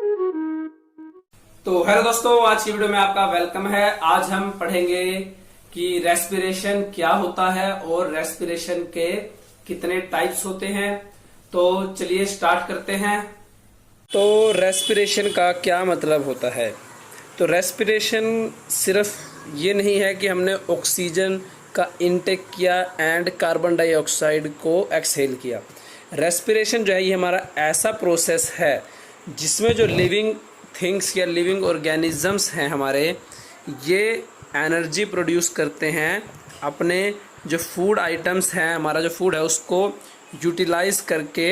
तो हेलो दोस्तों, आज की वीडियो में आपका वेलकम है। आज हम पढ़ेंगे कि रेस्पिरेशन क्या होता है और रेस्पिरेशन के कितने टाइप्स होते हैं। तो चलिए स्टार्ट करते हैं। तो रेस्पिरेशन का क्या मतलब होता है? तो रेस्पिरेशन सिर्फ ये नहीं है कि हमने ऑक्सीजन का इनटेक किया एंड कार्बन डाइऑक्साइड को एक्सहेल किया। रेस्पिरेशन जो है ये हमारा ऐसा प्रोसेस है जिसमें जो लिविंग थिंग्स या लिविंग ऑर्गेनिजम्स हैं हमारे, ये एनर्जी प्रोड्यूस करते हैं अपने जो फूड आइटम्स हैं, हमारा जो फूड है उसको यूटिलाइज करके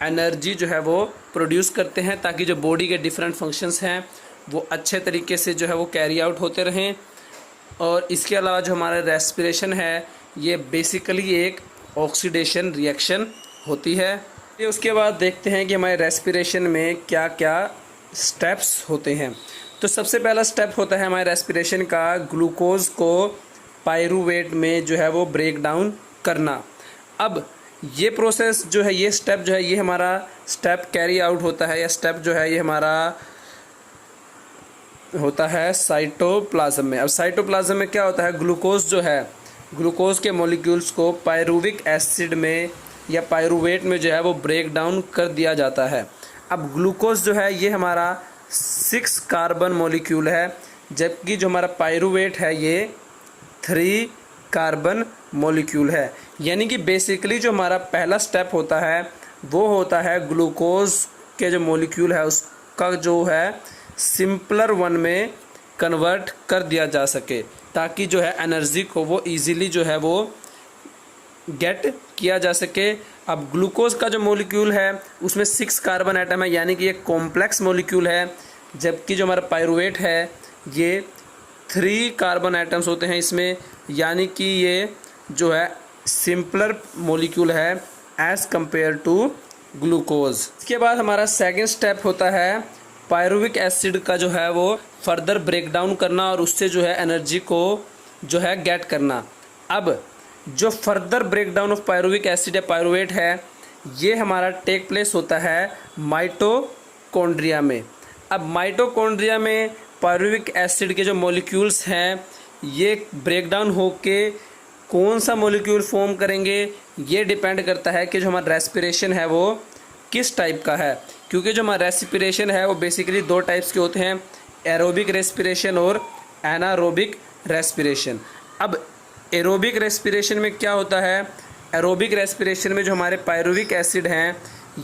एनर्जी जो है वो प्रोड्यूस करते हैं ताकि जो बॉडी के डिफरेंट फंक्शंस हैं वो अच्छे तरीके से जो है वो कैरी आउट होते रहें। और इसके अलावा जो हमारा रेस्पिरेशन है ये बेसिकली एक ऑक्सीडेशन रिएक्शन होती है। ये उसके बाद देखते हैं कि हमारे रेस्पिरेशन में क्या क्या स्टेप्स होते हैं। तो सबसे पहला स्टेप होता है हमारे रेस्पिरेशन का ग्लूकोज को पायरूवेट में जो है वो ब्रेक डाउन करना। अब ये प्रोसेस जो है, ये स्टेप जो है, ये हमारा स्टेप कैरी आउट होता है, या स्टेप जो है ये हमारा होता है साइटोप्लाज्म में। अब साइटोप्लाज्म में क्या होता है, ग्लूकोज जो है, ग्लूकोज के मॉलिक्यूल्स को पायरूविक एसिड में या पायरूवेट में जो है वो ब्रेक डाउन कर दिया जाता है। अब ग्लूकोज जो है ये हमारा 6 कार्बन मॉलिक्यूल है, जबकि जो हमारा पायरूवेट है ये 3 कार्बन मॉलिक्यूल है। यानी कि बेसिकली जो हमारा पहला स्टेप होता है वो होता है ग्लूकोज के जो मॉलिक्यूल है उसका जो है सिंपलर वन में कन्वर्ट कर दिया जा सके, ताकि जो है एनर्जी को वो इजीली जो है वो गेट किया जा सके। अब ग्लूकोज का जो मॉलिक्यूल है उसमें 6 कार्बन एटम है, यानी कि ये कॉम्प्लेक्स मॉलिक्यूल है, जबकि जो हमारा पायरूवेट है ये 3 कार्बन एटम्स होते हैं इसमें, यानी कि ये जो है सिंपलर मॉलिक्यूल है एज़ कंपेयर टू ग्लूकोज। इसके बाद हमारा सेकंड स्टेप होता है पायरूविक एसिड का जो है वो फर्दर ब्रेक डाउन करना और उससे जो है एनर्जी को जो है गेट करना। अब जो further break down of pyruvic acid या पायरूवेट है ये हमारा टेक प्लेस होता है माइटोकॉन्ड्रिया में। अब माइटोकॉन्ड्रिया में पायरूविक एसिड के जो मॉलिक्यूल्स हैं ये ब्रेक डाउन होके कौन सा मॉलिक्यूल फॉर्म करेंगे, ये डिपेंड करता है कि जो हमारा रेस्पिरेशन है वो किस टाइप का है। क्योंकि जो हमारा रेस्पिरेशन है वो बेसिकली 2 टाइप्स के होते हैं, एरोबिक रेस्पिरेशन और एनारोबिक रेस्पिरेशन। अब एरोबिक रेस्पिरेशन में क्या होता है, एरोबिक रेस्पिरेशन में जो हमारे पायरूविक एसिड हैं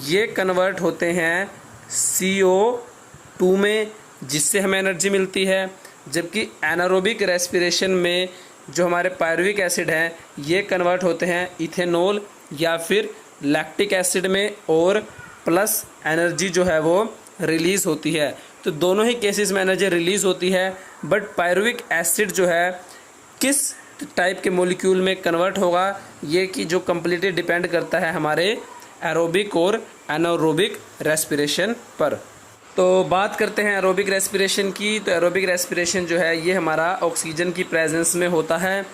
ये कन्वर्ट होते हैं CO2 में, जिससे हमें एनर्जी मिलती है, जबकि एनारोबिक रेस्पिरेशन में जो हमारे पायरूविक एसिड हैं ये कन्वर्ट होते हैं इथेनॉल या फिर लैक्टिक एसिड में, और प्लस एनर्जी जो है वो रिलीज़ होती है। तो दोनों ही केसेस में एनर्जी रिलीज़ होती है, बट पायरूविक एसिड जो है किस टाइप के मॉलिक्यूल में कन्वर्ट होगा ये कि जो कम्प्लीटली डिपेंड करता है हमारे एरोबिक और एनारोबिक रेस्पिरेशन पर। तो बात करते हैं एरोबिक रेस्पिरेशन की। तो एरोबिक रेस्पिरेशन जो है ये हमारा ऑक्सीजन की प्रेजेंस में होता है।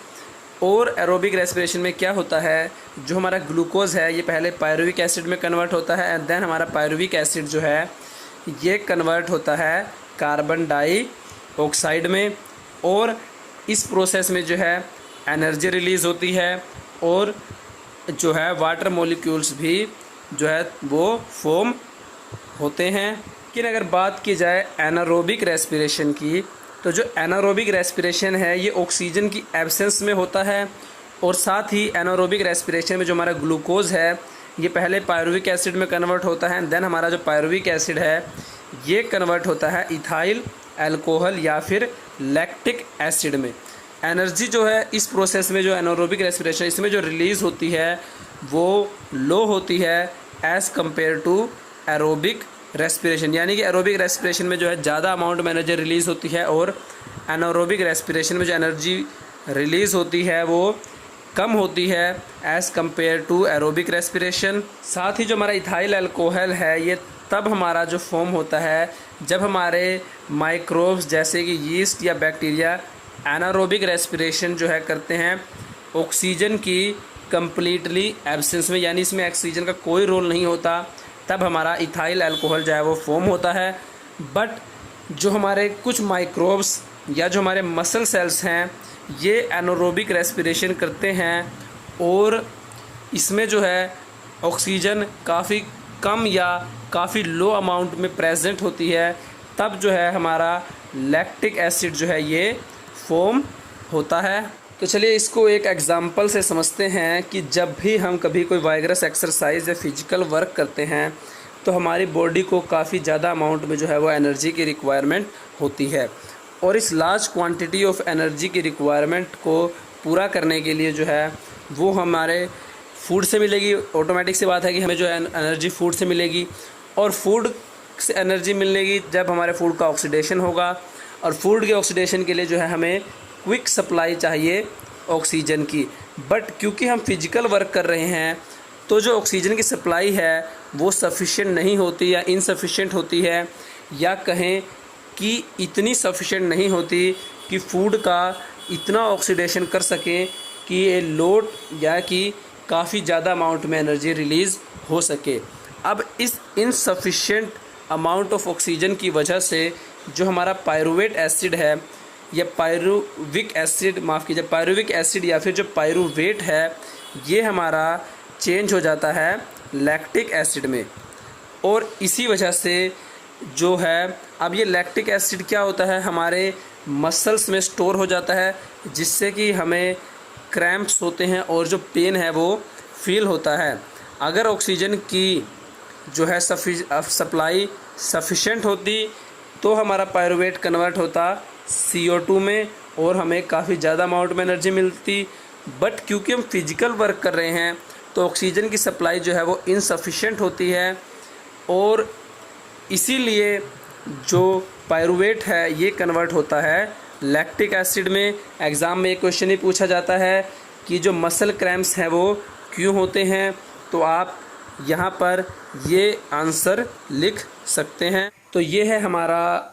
और एरोबिक रेस्पिरेशन में क्या होता है, जो हमारा ग्लूकोज है ये पहले पायरूविक एसिड में कन्वर्ट होता है एंड देन हमारा पायरूविक एसिड जो है ये कन्वर्ट होता है कार्बन डाइऑक्साइड में, और इस प्रोसेस में जो है एनर्जी रिलीज़ होती है और जो है वाटर मॉलिक्यूल्स भी जो है वो फॉर्म होते हैं। लेकिन अगर बात की जाए एनारोबिक रेस्पिरेशन की, तो जो एनारोबिक रेस्पिरेशन है ये ऑक्सीजन की एब्सेंस में होता है, और साथ ही एनारोबिक रेस्पिरेशन में जो हमारा ग्लूकोज है ये पहले पायरूविक एसिड में कन्वर्ट होता है, देन हमारा जो पायरूविक एसिड है ये कन्वर्ट होता है इथाइल अल्कोहल या फिर लैक्टिक एसिड में। एनर्जी जो है इस प्रोसेस में, जो एनारोबिक रेस्पिरेशन इसमें जो रिलीज़ होती है वो लो होती है as compare to aerobic respiration, यानी कि एरोबिक रेस्पिरेशन में जो है ज़्यादा अमाउंट में एनर्जी रिलीज़ होती है और एनारोबिक रेस्पिरेशन में जो एनर्जी रिलीज़ होती है वो कम होती है as compare to aerobic respiration. साथ ही जो हमारा इथाइल अल्कोहल है ये तब हमारा जो फॉर्म होता है जब हमारे माइक्रोब्स जैसे कि यीस्ट या बैक्टीरिया एनारोबिक रेस्पिरेशन जो है करते हैं ऑक्सीजन की कम्प्लीटली एब्सेंस में, यानी इसमें ऑक्सीजन का कोई रोल नहीं होता, तब हमारा इथाइल अल्कोहल जो है वो फॉर्म होता है। बट जो हमारे कुछ माइक्रोब्स या जो हमारे मसल सेल्स हैं ये एनारोबिक रेस्पिरेशन करते हैं और इसमें जो है ऑक्सीजन काफ़ी कम या काफ़ी लो अमाउंट में प्रेजेंट होती है, तब जो है हमारा लैक्टिक एसिड जो है ये फॉर्म होता है। तो चलिए इसको एक एग्जांपल से समझते हैं कि जब भी हम कभी कोई वाइगरस एक्सरसाइज या फिजिकल वर्क करते हैं तो हमारी बॉडी को काफ़ी ज़्यादा अमाउंट में जो है वो एनर्जी की रिक्वायरमेंट होती है, और इस लार्ज क्वांटिटी ऑफ एनर्जी की रिक्वायरमेंट को पूरा करने के लिए जो है वो हमारे फूड से मिलेगी। ऑटोमेटिक सी बात है कि हमें जो है एनर्जी फूड से मिलेगी, और फूड से एनर्जी मिलेगी जब हमारे फूड का ऑक्सीडेशन होगा, और फूड के ऑक्सीडेशन के लिए जो है हमें क्विक सप्लाई चाहिए ऑक्सीजन की। बट क्योंकि हम फिजिकल वर्क कर रहे हैं तो जो ऑक्सीजन की सप्लाई है वो सफिशिएंट नहीं होती या इनसफिशिएंट होती है, या कहें कि इतनी सफिशिएंट नहीं होती कि फूड का इतना ऑक्सीडेशन कर सकें कि ये लोड या कि काफ़ी ज़्यादा अमाउंट में एनर्जी रिलीज़ हो सके। अब इस इनसफिशिएंट अमाउंट ऑफ ऑक्सीजन की वजह से जो हमारा पायरुवेट एसिड है या पायरुविक एसिड, माफ़ कीजिए, पायरुविक एसिड या फिर जो पायरुवेट है ये हमारा चेंज हो जाता है लैक्टिक एसिड में, और इसी वजह से जो है अब ये लैक्टिक एसिड क्या होता है हमारे मसल्स में स्टोर हो जाता है, जिससे कि हमें क्रैम्प्स होते हैं और जो पेन है वो फील होता है। अगर ऑक्सीजन की जो है सप्लाई सफिशेंट होती तो हमारा पायरुवेट कन्वर्ट होता CO2 में और हमें काफ़ी ज़्यादा अमाउंट में एनर्जी मिलती। बट क्योंकि हम फिजिकल वर्क कर रहे हैं तो ऑक्सीजन की सप्लाई जो है वो इनसफिशेंट होती है, और इसीलिए जो पायरुवेट है ये कन्वर्ट होता है लैक्टिक एसिड में। एग्ज़ाम में एक क्वेश्चन ही पूछा जाता है कि जो मसल क्रैम्प्स हैं वो क्यों होते हैं, तो आप यहाँ पर ये आंसर लिख सकते हैं। तो ये है हमारा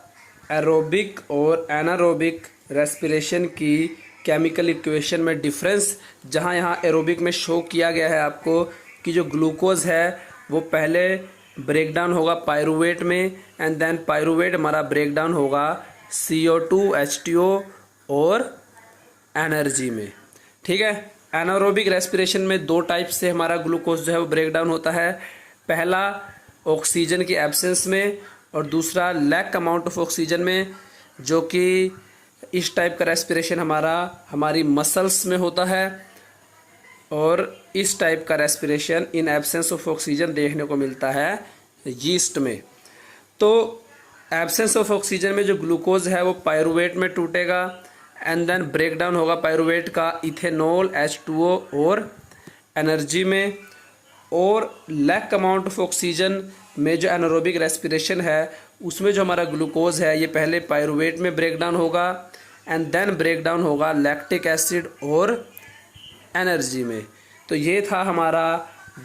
एरोबिक और एनारोबिक रेस्पिरेशन की केमिकल इक्वेशन में डिफरेंस, जहाँ यहाँ एरोबिक में शो किया गया है आपको कि जो ग्लूकोज है वो पहले ब्रेक डाउन होगा पायरुवेट में, एंड देन पायरुवेट हमारा ब्रेक डाउन होगा CO2 H2O और एनर्जी में। ठीक है, एनारोबिक रेस्पिरेशन में दो टाइप से हमारा ग्लूकोज जो है वो ब्रेक डाउन होता है, पहला ऑक्सीजन की एब्सेंस में और दूसरा लैक अमाउंट ऑफ ऑक्सीजन में, जो कि इस टाइप का रेस्पिरेशन हमारी मसल्स में होता है, और इस टाइप का respiration in absence of oxygen देखने को मिलता है यीस्ट में। तो एब्सेंस ऑफ ऑक्सीजन में जो ग्लूकोज है वो पायरुवेट में टूटेगा एंड देन ब्रेक डाउन होगा पायरुवेट का इथेनॉल H2O और एनर्जी में, और लैक अमाउंट ऑफ ऑक्सीजन में जो एनारोबिक रेस्पिरेशन है उसमें जो हमारा ग्लूकोज है ये पहले पायरुवेट में ब्रेक डाउन होगा एंड देन ब्रेक डाउन होगा लैक्टिक एसिड और एनर्जी में। तो ये था हमारा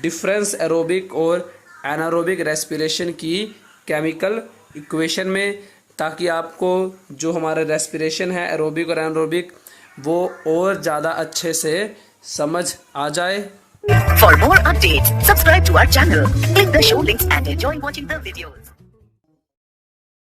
डिफरेंस एरोबिक और एनारोबिक रेस्पिरेशन की केमिकल इक्वेशन में, ताकि आपको जो हमारा रेस्पिरेशन है एरोबिक और एनारोबिक वो और ज़्यादा अच्छे से समझ आ जाए। For more updates, subscribe to our channel, click the show links and enjoy watching the videos.